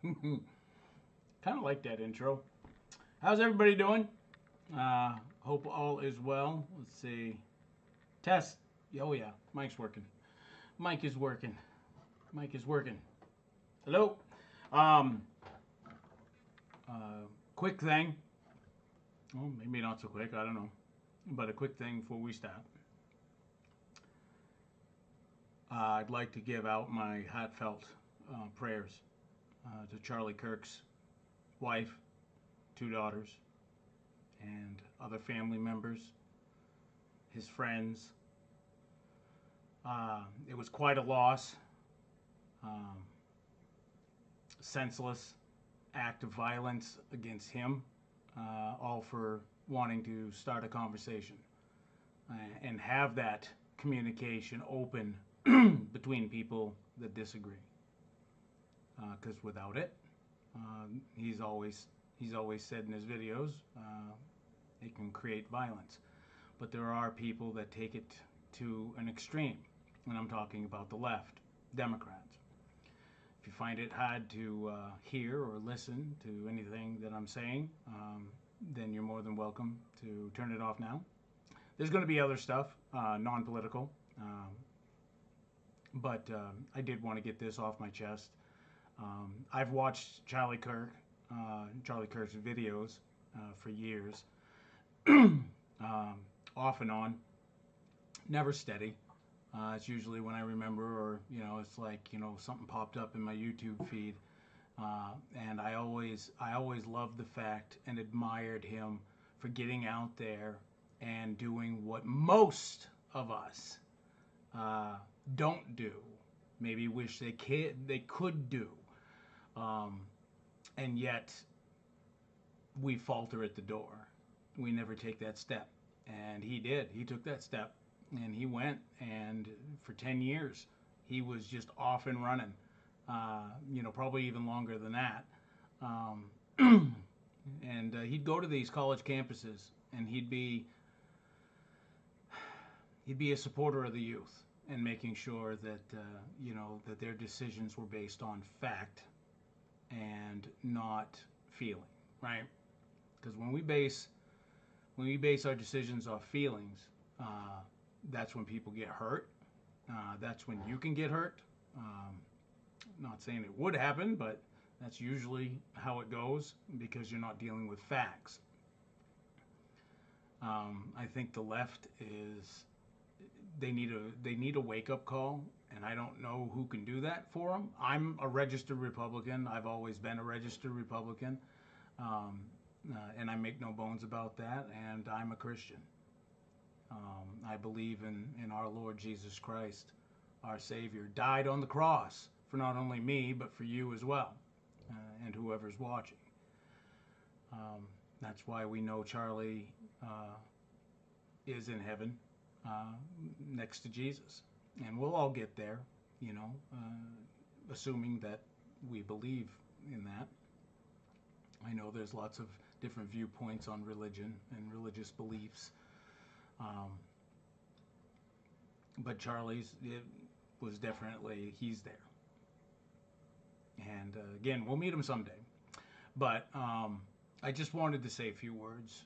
Kind of like that intro. How's everybody doing? Hope all is well. Let's see. Test. Oh yeah, mic's working. Mic is working. Mic is working. Hello. Um. Quick thing. Well, maybe not so quick. I don't know. But a quick thing before we start. I'd like to give out my heartfelt prayers to Charlie Kirk's wife, two daughters, and other family members, his friends. It was quite a loss, um, senseless act of violence against him, all for wanting to start a conversation and have that communication open between people that disagree. Because without it, he's always said in his videos, it can create violence. But there are people that take it to an extreme, and I'm talking about the left, Democrats. If you find it hard to hear or listen to anything that I'm saying, then you're more than welcome to turn it off now. There's going to be other stuff, non-political, but I did want to get this off my chest. I've watched Charlie Kirk's videos for years, off and on, never steady. It's usually when I remember, or it's like something popped up in my YouTube feed, and I always loved the fact and admired him for getting out there and doing what most of us uh, don't do. Maybe wish they could do, um, and yet we falter at the door. We never take that step, and he did. He took that step, and he went, and for 10 years he was just off and running. Probably even longer than that. Um, and he'd go to these college campuses, and he'd be a supporter of the youth and making sure that that their decisions were based on fact and not feeling, right? Because when we base our decisions off feelings, that's when people get hurt. That's when you can get hurt. Not saying it would happen, but that's usually how it goes because you're not dealing with facts. I think the left is they need a wake up call, and I don't know who can do that for them. I'm a registered Republican. I've always been a registered Republican, um, and I make no bones about that. And I'm a Christian. I believe in our Lord Jesus Christ, our Savior, died on the cross for not only me but for you as well, and whoever's watching. That's why we know Charlie is in heaven, uh, next to Jesus. And we'll all get there, assuming that we believe in that. I know there's lots of different viewpoints on religion and religious beliefs, um, but Charlie's it was definitely he's there. And again, we'll meet him someday. But I just wanted to say a few words,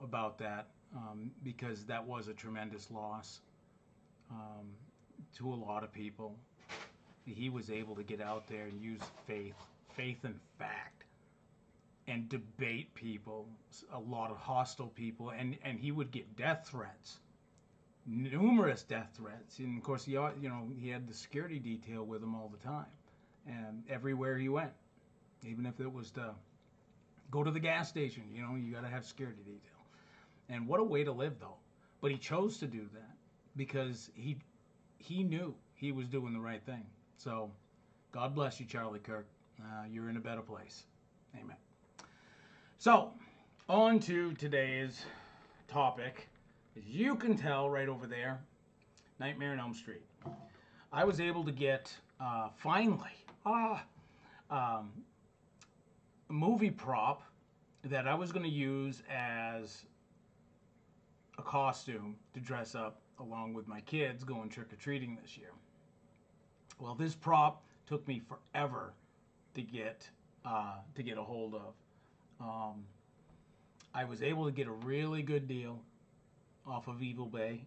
about that, because that was a tremendous loss, um, to a lot of people. He was able to get out there and use faith and fact, and debate people, a lot of hostile people, and he would get death threats, numerous death threats. And of course, he had the security detail with him all the time, and everywhere he went, even if it was to go to the gas station, you got to have security detail. And what a way to live, though. But he chose to do that because he knew he was doing the right thing. So, God bless you, Charlie Kirk. You're in a better place. Amen. So, on to today's topic. As you can tell right over there, Nightmare on Elm Street. I was able to get, finally, um, a movie prop that I was going to use as a costume to dress up along with my kids going trick-or-treating this year. Well, this prop took me forever to get a hold of. Um, I was able to get a really good deal off of Evil Bay,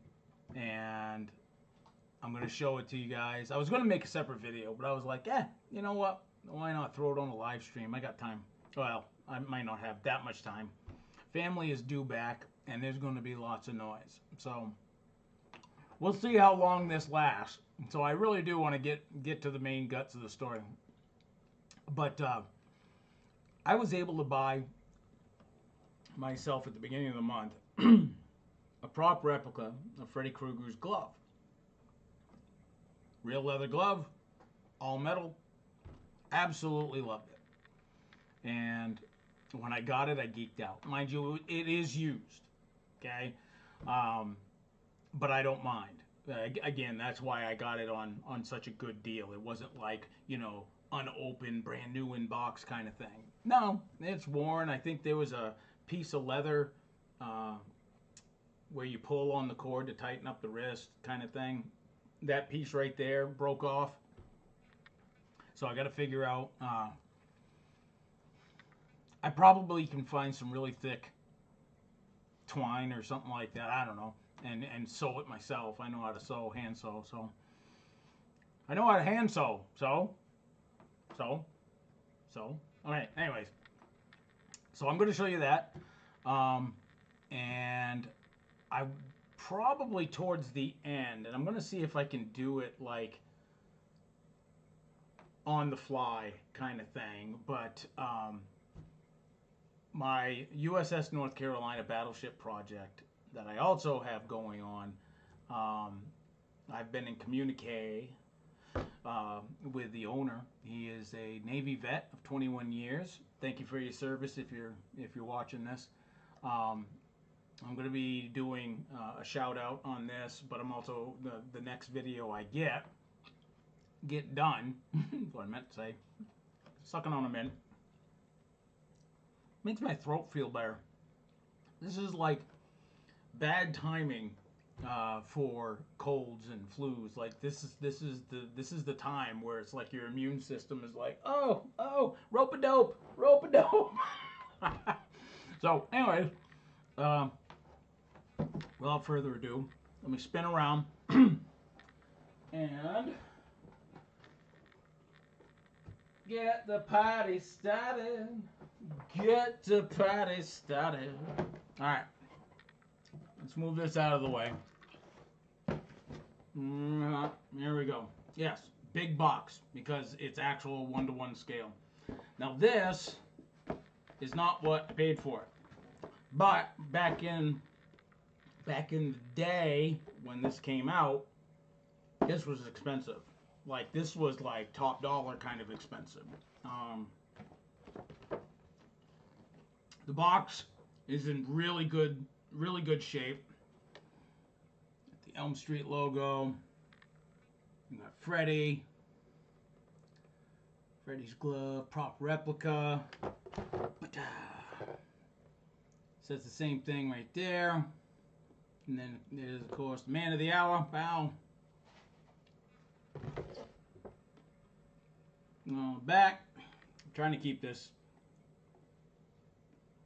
and I'm going to show it to you guys. I was going to make a separate video, but I was like, you know what? Why not throw it on a live stream? I got time. Well, I might not have that much time. Family is due back, and there's going to be lots of noise. So we'll see how long this lasts. So I really do want to get to the main guts of the story. But I was able to buy myself at the beginning of the month a prop replica of Freddy Krueger's glove. Real leather glove, all metal. Absolutely loved it. And when I got it, I geeked out. Mind you, it is used, okay? But I don't mind. Again, that's why I got it on such a good deal. It wasn't like, you know, unopened, brand new in box kind of thing. No, it's worn. I think there was a piece of leather where you pull on the cord to tighten up the wrist kind of thing. That piece right there broke off. So I got to figure out. I probably can find some really thick twine or something like that. I don't know. And sew it myself. I know how to sew, hand sew. So I know how to hand sew. So. Okay. Anyways, so I'm going to show you that, and I probably towards the end, and I'm going to see if I can do it like on the fly kind of thing. But my USS North Carolina battleship project that I also have going on, I've been in communique with the owner. He is a Navy vet of 21 years. Thank you for your service if you're watching this. I'm going to be doing a shout out on this, but I'm also the next video I get done. That's what I meant to say. Sucking on a mint makes my throat feel better. This is like bad timing for colds and flus. Like this is the time where it's like your immune system is like, oh, rope-a-dope. So anyways, without further ado, let me spin around and get the party started. Get the party started. All right. Let's move this out of the way. Here we go. Yes, big box because it's actual 1-to-1 scale. Now this is not what I paid for it. But back in the day when this came out, this was expensive. Like this was like top dollar kind of expensive. The box is in really good shape. The Elm Street logo. You got Freddy's glove, prop replica. Says the same thing right there. And then there's of course the man of the hour. Bow. On the back. I'm trying to keep this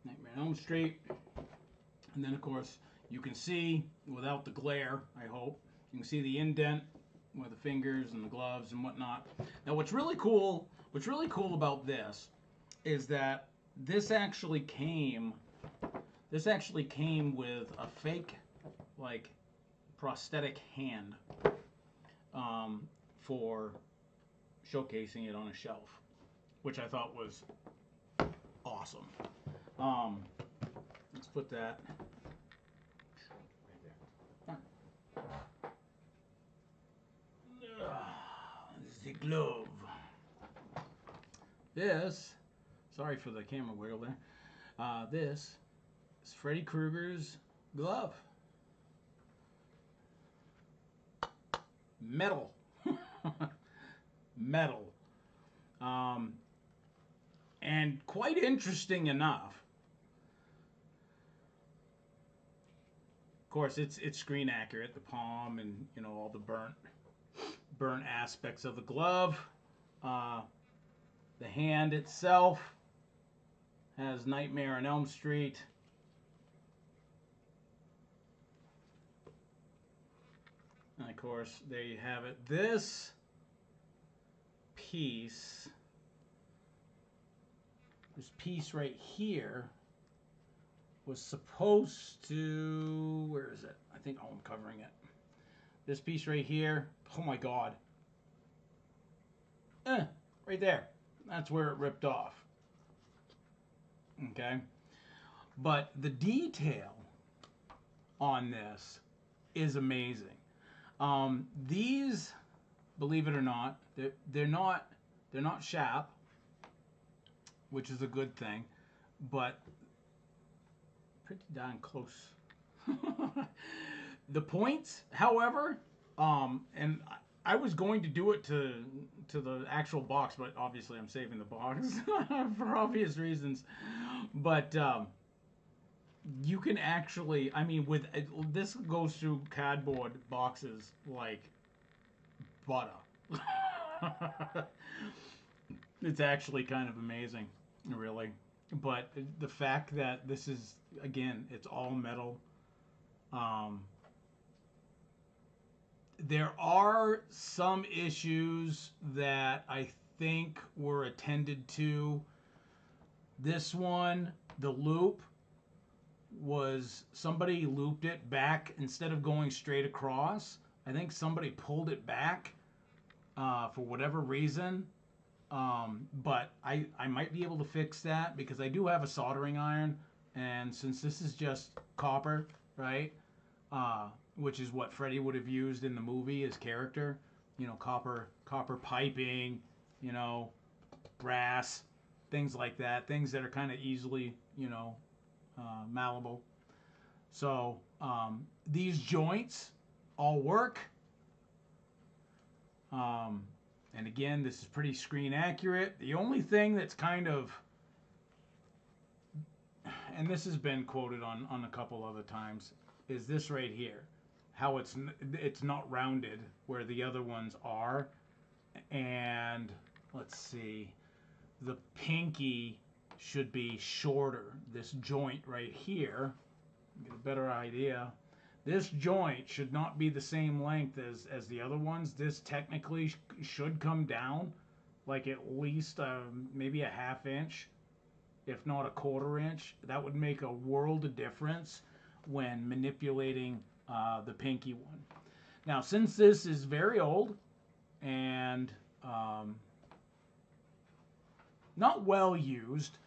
Nightmare on Elm Street. And then of course you can see, without the glare, I hope, you can see the indent where the fingers and the gloves and whatnot. Now what's really cool about this is that this actually came with a fake like prosthetic hand for showcasing it on a shelf, which I thought was awesome. Let's put that right there. The glove. This, sorry for the camera wiggle there. This is Freddy Krueger's glove. Metal. Metal. And quite interesting enough. Of course, it's screen accurate, the palm and all the burnt aspects of the glove. The hand itself has Nightmare on Elm Street. And of course, there you have it. This piece, right here, was supposed to, where is it? I think, oh, I'm covering it. This piece right here, oh my God. Right there. That's where it ripped off. Okay? But the detail on this is amazing. These, believe it or not, they're not sharp, which is a good thing, but pretty darn close. The points, however, and I was going to do it to the actual box, but obviously I'm saving the box for obvious reasons. But you can actually, I mean, with this goes through cardboard boxes like butter. It's actually kind of amazing, really. But the fact that this is, again, it's all metal. There are some issues that I think were attended to. This one, the loop, was somebody looped it back instead of going straight across. I think somebody pulled it back for whatever reason. But I might be able to fix that because I do have a soldering iron, and since this is just copper, right, which is what Freddy would have used in the movie, his character, you know, copper piping, you know, brass, things like that, things that are kind of easily, you know, malleable. So these joints all work. And again, this is pretty screen accurate. The only thing that's kind of, and this has been quoted on a couple other times, is this right here. How it's not rounded where the other ones are. And let's see, the pinky should be shorter. This joint right here, get a better idea. This joint should not be the same length as the other ones. This technically should come down like at least maybe a ½ inch, if not a ½ inch. That would make a world of difference when manipulating the pinky one. Now, since this is very old and not well used,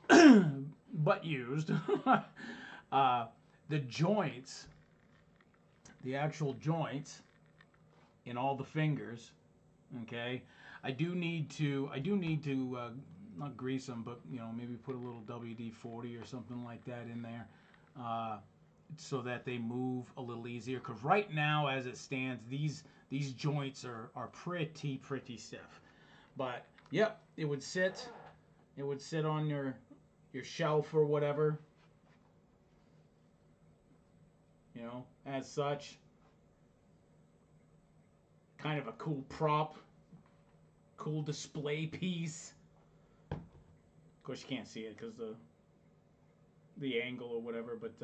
but used, the joints, the actual joints in all the fingers, okay, I do need to not grease them, but you know, maybe put a little WD-40 or something like that in there, so that they move a little easier. Because right now, as it stands, these joints are pretty stiff. But yep, it would sit on your shelf or whatever, you know, as such. Kind of a cool prop, cool display piece. Of course, you can't see it because the angle or whatever, but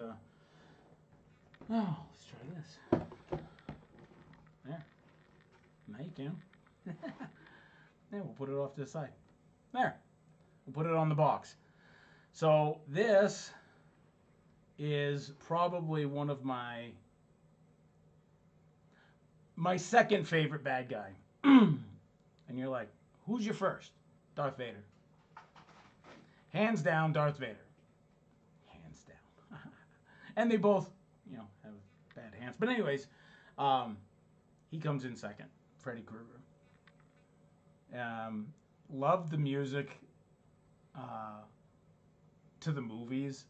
oh, let's try this. There. Now you can. Then we'll put it off to the side. There. We'll put it on the box. So this is probably one of my second favorite bad guy. And you're like, who's your first? Darth Vader. Hands down, Darth Vader. Hands down. And they both, you know, have bad hands. But anyways, he comes in second. Freddy Krueger. Love the music to the movies.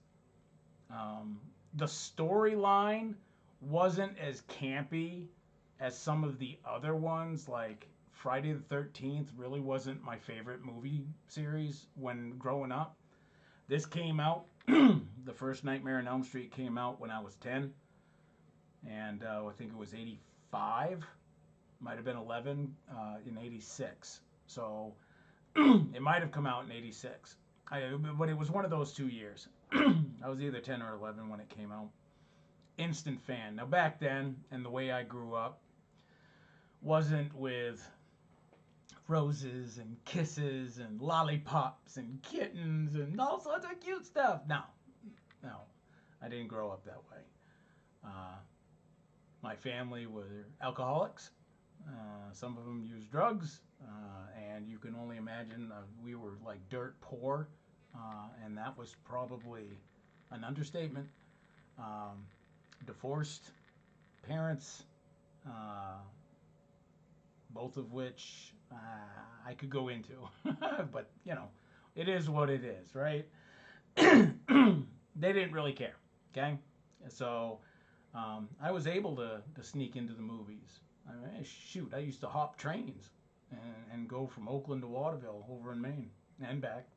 The storyline wasn't as campy as some of the other ones, like Friday the 13th really wasn't my favorite movie series when growing up. This came out, the first Nightmare on Elm Street came out when I was 10, and I think it was 85, might have been 11 in 86. So It might have come out in '86. But it was one of those 2 years. I was either 10 or 11 when it came out. Instant fan. Now back then, and the way I grew up, wasn't with roses and kisses and lollipops and kittens and all sorts of cute stuff. No, no, I didn't grow up that way. Uh, my family were alcoholics. Some of them used drugs, and you can only imagine we were like dirt poor, and that was probably an understatement. Um, Divorced parents, uh, both of which I could go into, but you know, it is what it is, right? They didn't really care, okay? So I was able to sneak into the movies. I mean, shoot, I used to hop trains and go from Oakland to Waterville over in Maine and back.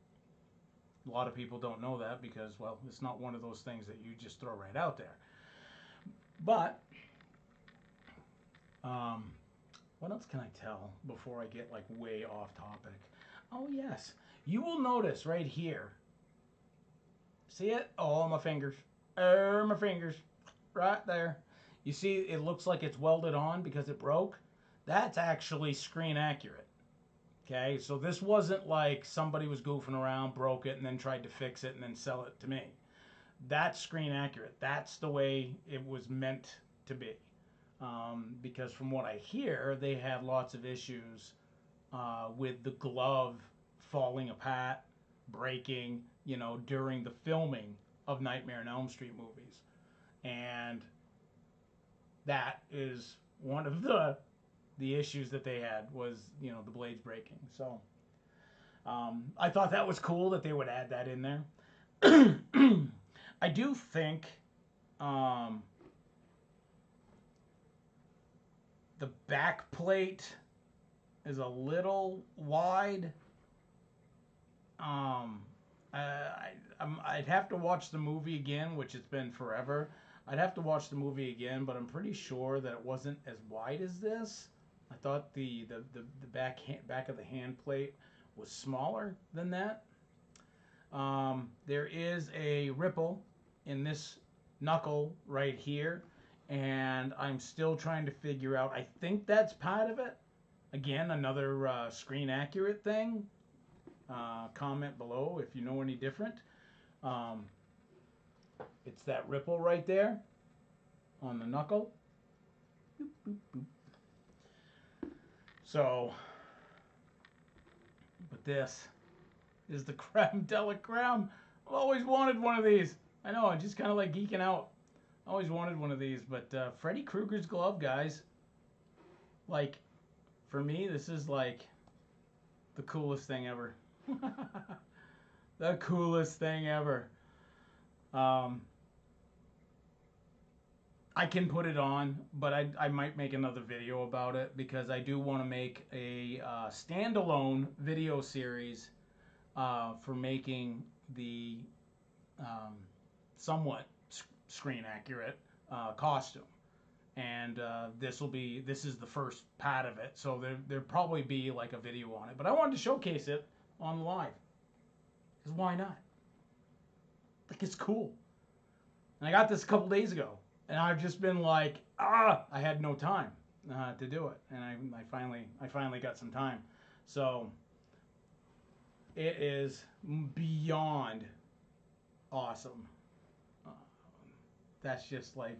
A lot of people don't know that because, well, it's not one of those things that you just throw right out there. But um, what else can I tell before I get like way off topic? Oh yes, you will notice right here. See it? Oh, my fingers. My fingers. Right there. You see, it looks like it's welded on because it broke. That's actually screen accurate. Okay, so this wasn't like somebody was goofing around, broke it, and then tried to fix it and then sell it to me. That's screen accurate. That's the way it was meant to be. Because from what I hear, they had lots of issues with the glove falling apart, breaking, you know, during the filming of Nightmare on Elm Street movies. And that is one of the issues that they had was, you know, the blades breaking. So I thought that was cool that they would add that in there. I do think the back plate is a little wide. I'd have to watch the movie again, which it's been forever. I'd have to watch the movie again, but I'm pretty sure that it wasn't as wide as this. I thought the back of the hand plate was smaller than that. There is a ripple in this knuckle right here, and I'm still trying to figure out. I think that's part of it. Again, another screen accurate thing. Comment below if you know any different. It's that ripple right there on the knuckle. Boop, boop, boop. So, but this is the creme de la creme. I've always wanted one of these. I know, I'm just kind of like geeking out. I always wanted one of these, but Freddy Krueger's glove, guys. Like, for me, this is like the coolest thing ever. The coolest thing ever. I can put it on, but I might make another video about it because I do want to make a standalone video series for making the somewhat screen accurate costume. And this is the first part of it, so there'll probably be like a video on it. But I wanted to showcase it on live, because why not? Like, it's cool. And I got this a couple days ago, and I've just been like, I had no time to do it, and I finally got some time. So it is beyond awesome. That's just like,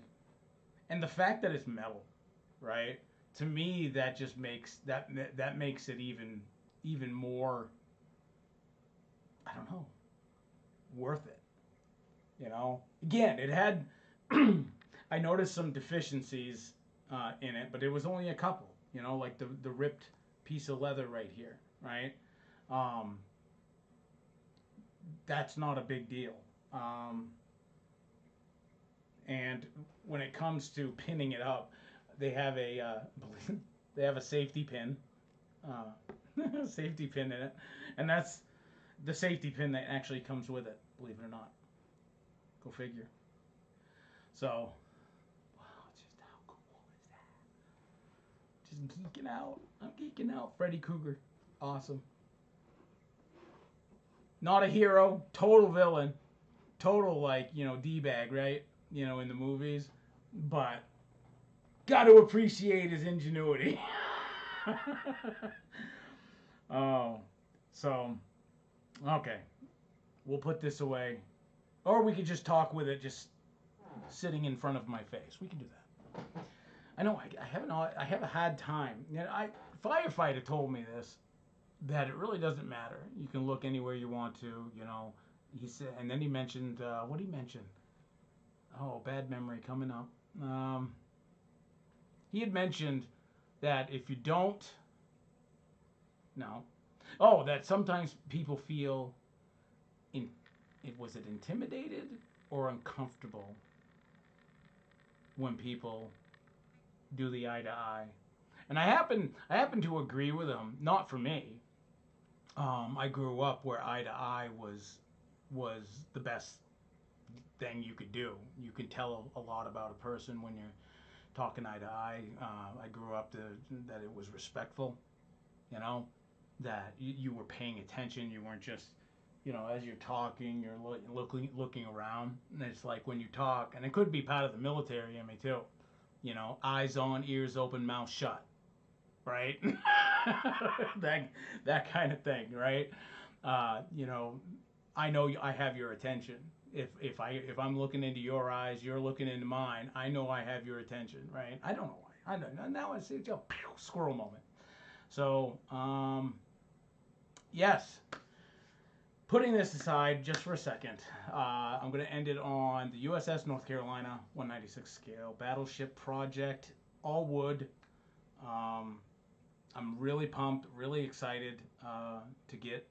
and the fact that it's metal, right? To me, that just makes that makes it even more, I don't know, worth it. You know, again, it had I noticed some deficiencies in it, but it was only a couple. You know, like the ripped piece of leather right here, right? That's not a big deal. And when it comes to pinning it up, they have a they have a safety pin, safety pin in it, and that's the safety pin that actually comes with it. Believe it or not, go figure. So, wow, just how cool is that? Just geeking out. I'm geeking out. Freddy Krueger, awesome. Not a hero, total villain, total like, D-bag, right? In the movies, but got to appreciate his ingenuity. Oh, so okay, we'll put this away, or we could just talk with it just sitting in front of my face. We can do that. I know I have a hard time. Firefighter told me this, that it really doesn't matter. You can look anywhere you want to. He said, and then he mentioned what he mentioned. Oh, bad memory coming up. He had mentioned that if you don't, no, oh, that sometimes people feel was it intimidated or uncomfortable when people do the eye to eye, and I happen to agree with him. Not for me. I grew up where eye to eye was the best thing you could do. You can tell a lot about a person when you're talking eye to eye. I grew up that it was respectful, you know, that you were paying attention. You weren't just, as you're talking, you're looking around. And it's like when you talk, and it could be part of the military in me too. Eyes on, ears open, mouth shut, right? that kind of thing, right? I know I have your attention. If I'm looking into your eyes, you're looking into mine. I know I have your attention, right? I don't know why. I don't, now I see squirrel moment. So yes. Putting this aside just for a second, I'm going to end it on the USS North Carolina 196 scale battleship project, all wood. I'm really pumped, really excited to get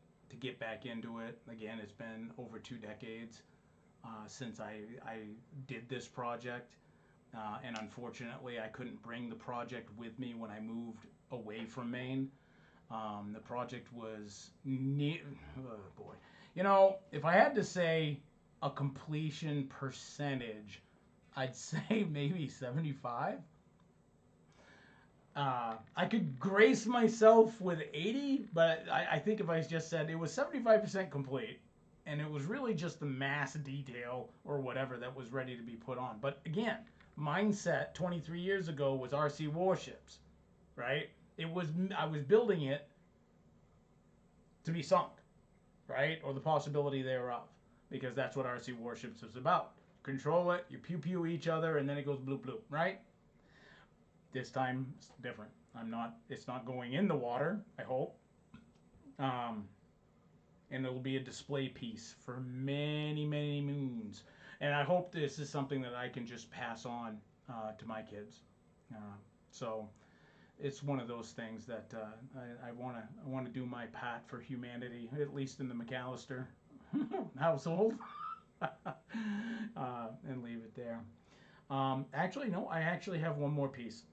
back into it. Again, it's been over 2 decades since I did this project, and unfortunately, I couldn't bring the project with me when I moved away from Maine. The project was oh boy. If I had to say a completion percentage, I'd say maybe 75. I could grace myself with 80, but I think if I just said it was 75% complete, and it was really just the mass detail or whatever that was ready to be put on. But again, mindset 23 years ago was RC warships, right? I was building it to be sunk, right? Or the possibility thereof, because that's what RC warships is about. Control it, you pew pew each other, and then it goes bloop bloop, right? This time it's different. It's not going in the water, I hope. And it'll be a display piece for many, many moons. And I hope this is something that I can just pass on to my kids. So it's one of those things that I want to do my part for humanity, at least in the McAllister household, and leave it there. Actually, no, I actually have one more piece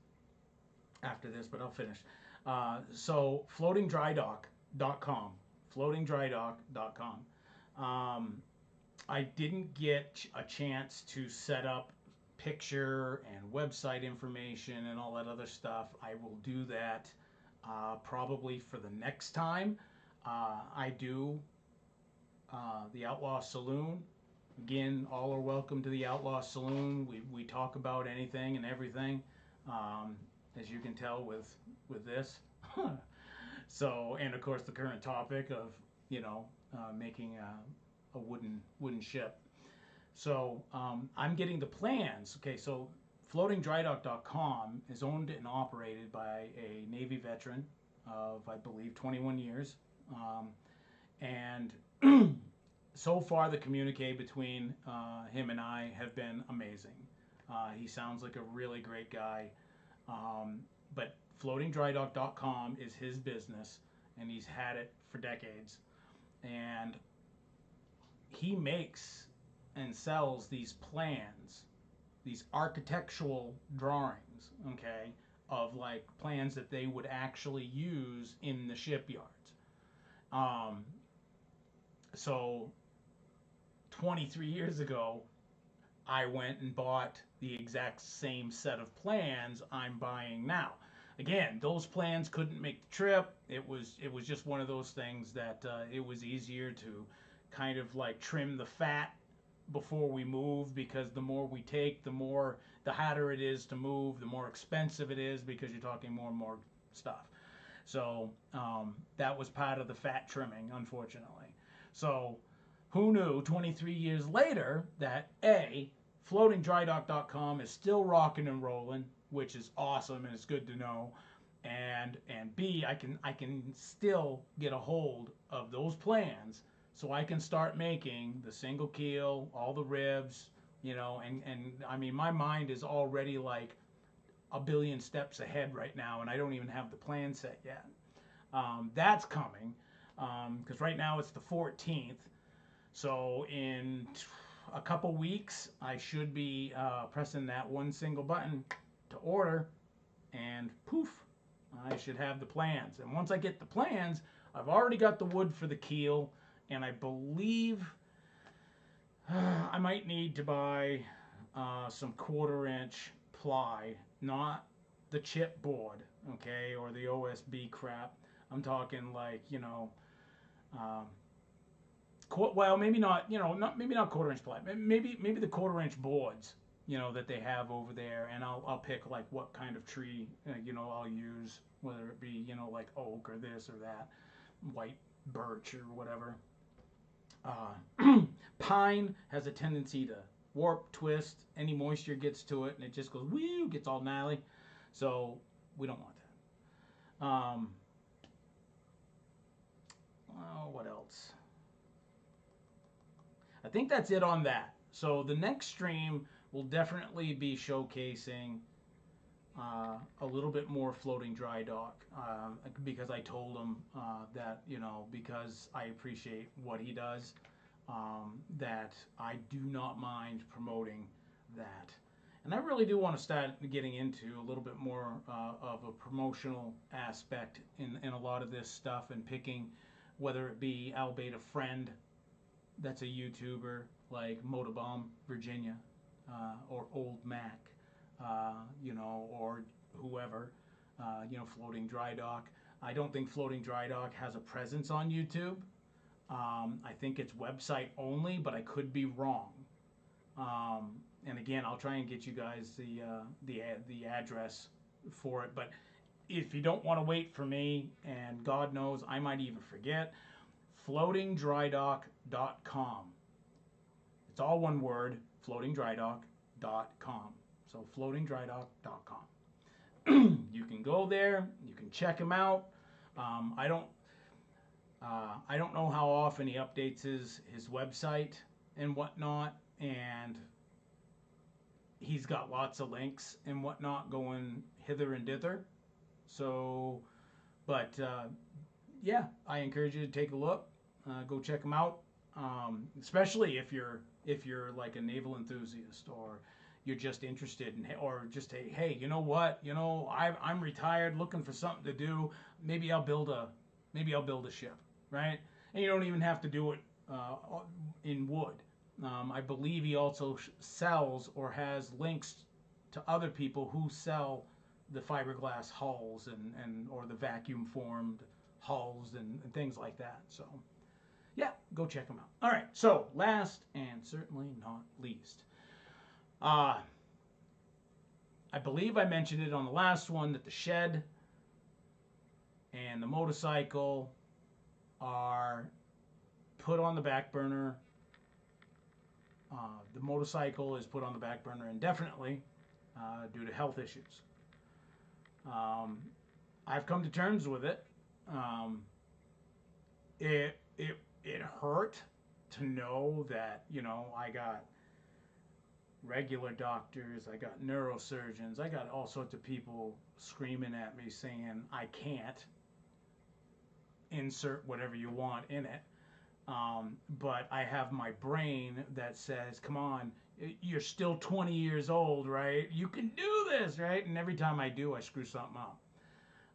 after this, but I'll finish. So floatingdrydock.com, floatingdrydock.com. I didn't get a chance to set up picture and website information and all that other stuff. I will do that probably for the next time I do the Outlaw Saloon. Again, all are welcome to the Outlaw Saloon. We talk about anything and everything, as you can tell with this. So, and of course the current topic of making a wooden ship. So I'm getting the plans. Okay, so floatingdrydock.com is owned and operated by a Navy veteran of, I believe, 21 years. And so far the communique between him and I have been amazing. He sounds like a really great guy. But floatingdrydock.com is his business, and he's had it for decades. And he makes and sells these plans, these architectural drawings, okay, of like plans that they would actually use in the shipyards. So 23 years ago, I went and bought the exact same set of plans I'm buying now. Again, those plans couldn't make the trip. It was just one of those things that it was easier to kind of like trim the fat before we move, because the more we take, the harder it is to move, the more expensive it is, because you're talking more and more stuff. So that was part of the fat trimming, unfortunately. So who knew 23 years later that A, floatingdrydock.com is still rocking and rolling, which is awesome and it's good to know. And B, I can still get a hold of those plans, so I can start making the single keel, all the ribs, and I mean, my mind is already like a billion steps ahead right now, and I don't even have the plan set yet. That's coming, because right now it's the 14th. So in a couple weeks, I should be pressing that one single button to order, and poof, I should have the plans. And once I get the plans, I've already got the wood for the keel, and I believe I might need to buy some 1/4-inch ply, not the chipboard, okay, or the OSB crap. I'm talking like, um, well, maybe not, maybe not 1/4-inch ply, maybe the 1/4-inch boards, that they have over there, and I'll pick like what kind of tree, I'll use, whether it be, like oak or this or that, white birch or whatever. Pine has a tendency to warp, twist, any moisture gets to it, and it just goes, woo, gets all gnarly. So we don't want that. What else? I think that's it on that. So the next stream will definitely be showcasing a little bit more floating dry dock, because I told him that, because I appreciate what he does, that I do not mind promoting that. And I really do want to start getting into a little bit more of a promotional aspect in a lot of this stuff, and picking, whether it be albeit a friend that's a YouTuber like Motabomb Virginia, or Old Mac, or whoever, Floating Dry Dock. I don't think Floating Dry Dock has a presence on YouTube. I think it's website only, but I could be wrong. And again, I'll try and get you guys the address for it. But if you don't want to wait for me, and God knows I might even forget, floatingdrydock.com. It's all one word, floatingdrydock.com. So floatingdrydock.com. You can go there. You can check him out. I don't know how often he updates his website and whatnot, and he's got lots of links and whatnot going hither and dither. So, but yeah, I encourage you to take a look. Go check him out, especially if you're like a naval enthusiast, or you're just interested in, or just hey, you know what, I'm retired, looking for something to do. Maybe I'll build a ship, right? And you don't even have to do it in wood. I believe he also sells, or has links to other people who sell the fiberglass hulls and or the vacuum formed hulls and things like that. So yeah, go check them out. All right, so last and certainly not least, I believe I mentioned it on the last one, that the shed and the motorcycle are put on the back burner. The motorcycle is put on the back burner indefinitely due to health issues. I've come to terms with it. It hurt to know that, I got regular doctors, I got neurosurgeons, I got all sorts of people screaming at me saying I can't insert whatever you want in it. But I have my brain that says, come on, you're still 20 years old, right? You can do this, right? And every time I do, I screw something up.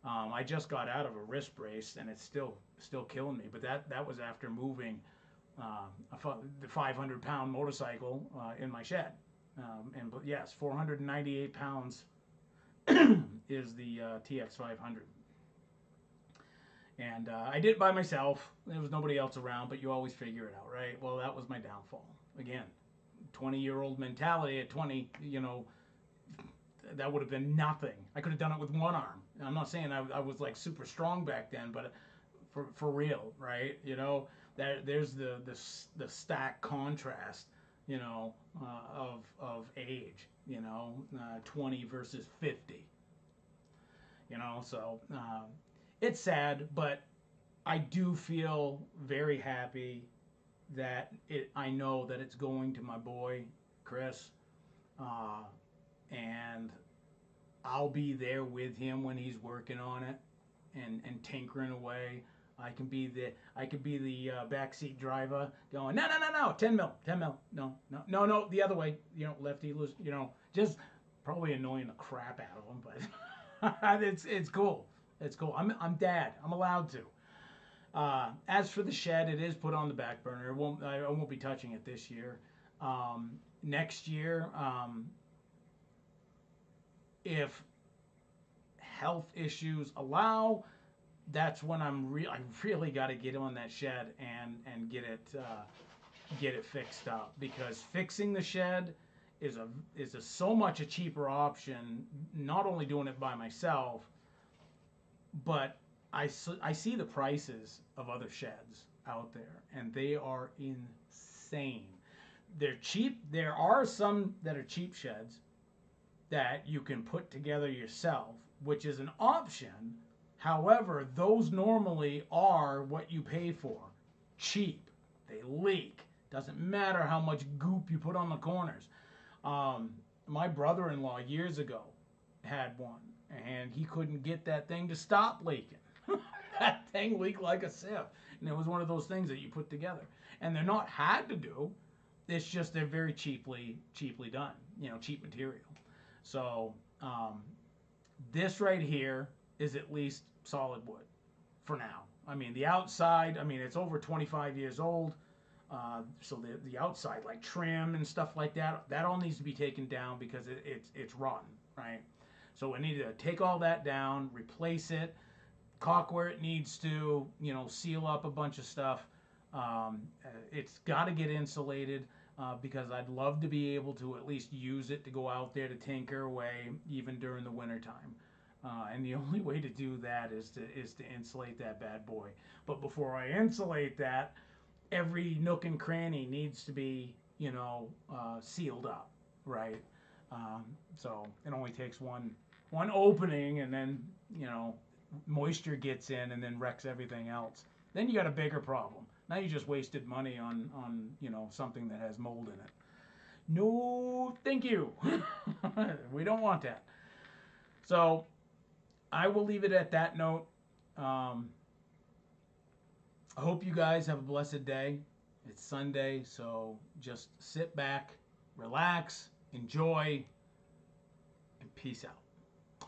I just got out of a wrist brace, and it's still killing me. But that was after moving the 500-pound motorcycle in my shed. But yes, 498 pounds is the TX500. And I did it by myself. There was nobody else around, but you always figure it out, right? Well, that was my downfall. Again, 20-year-old mentality at 20, that would have been nothing. I could have done it with one arm. I'm not saying I was like super strong back then, but for real, right? There's the stark contrast, of age, 20 versus 50, so it's sad, but I do feel very happy that I know that it's going to my boy Chris, uh, and I'll be there with him when he's working on it and tinkering away. I could be the backseat driver going, no, 10 mil, 10 mil, no, the other way, lefty, just probably annoying the crap out of him, but it's cool. It's cool. I'm dad. I'm allowed to. As for the shed, it is put on the back burner. I won't be touching it this year. Next year, if health issues allow, that's when I really got to get on that shed and get it fixed up, because fixing the shed is a so much a cheaper option. Not only doing it by myself, but I see the prices of other sheds out there, and they are insane. They're cheap. There are some that are cheap sheds that you can put together yourself, which is an option. However, those normally are what you pay for. Cheap. They leak. Doesn't matter how much goop you put on the corners. My brother-in-law years ago had one, and he couldn't get that thing to stop leaking. That thing leaked like a sieve. And it was one of those things that you put together. And they're not hard to do. It's just they're very cheaply done. Cheap material. So this right here is at least solid wood for now. I mean, the outside, it's over 25 years old. So the outside, like trim and stuff like that all needs to be taken down because it's rotten, right? So we need to take all that down, replace it, caulk where it needs to, seal up a bunch of stuff. It's got to get insulated because I'd love to be able to at least use it to go out there to tinker away even during the wintertime. And the only way to do that is to insulate that bad boy. But before I insulate that, every nook and cranny needs to be, sealed up, right? So it only takes one opening, and then, moisture gets in and then wrecks everything else. Then you got a bigger problem. Now you just wasted money on something that has mold in it. No, thank you. We don't want that. So I will leave it at that note. I hope you guys have a blessed day. It's Sunday, so just sit back, relax, enjoy, and peace out.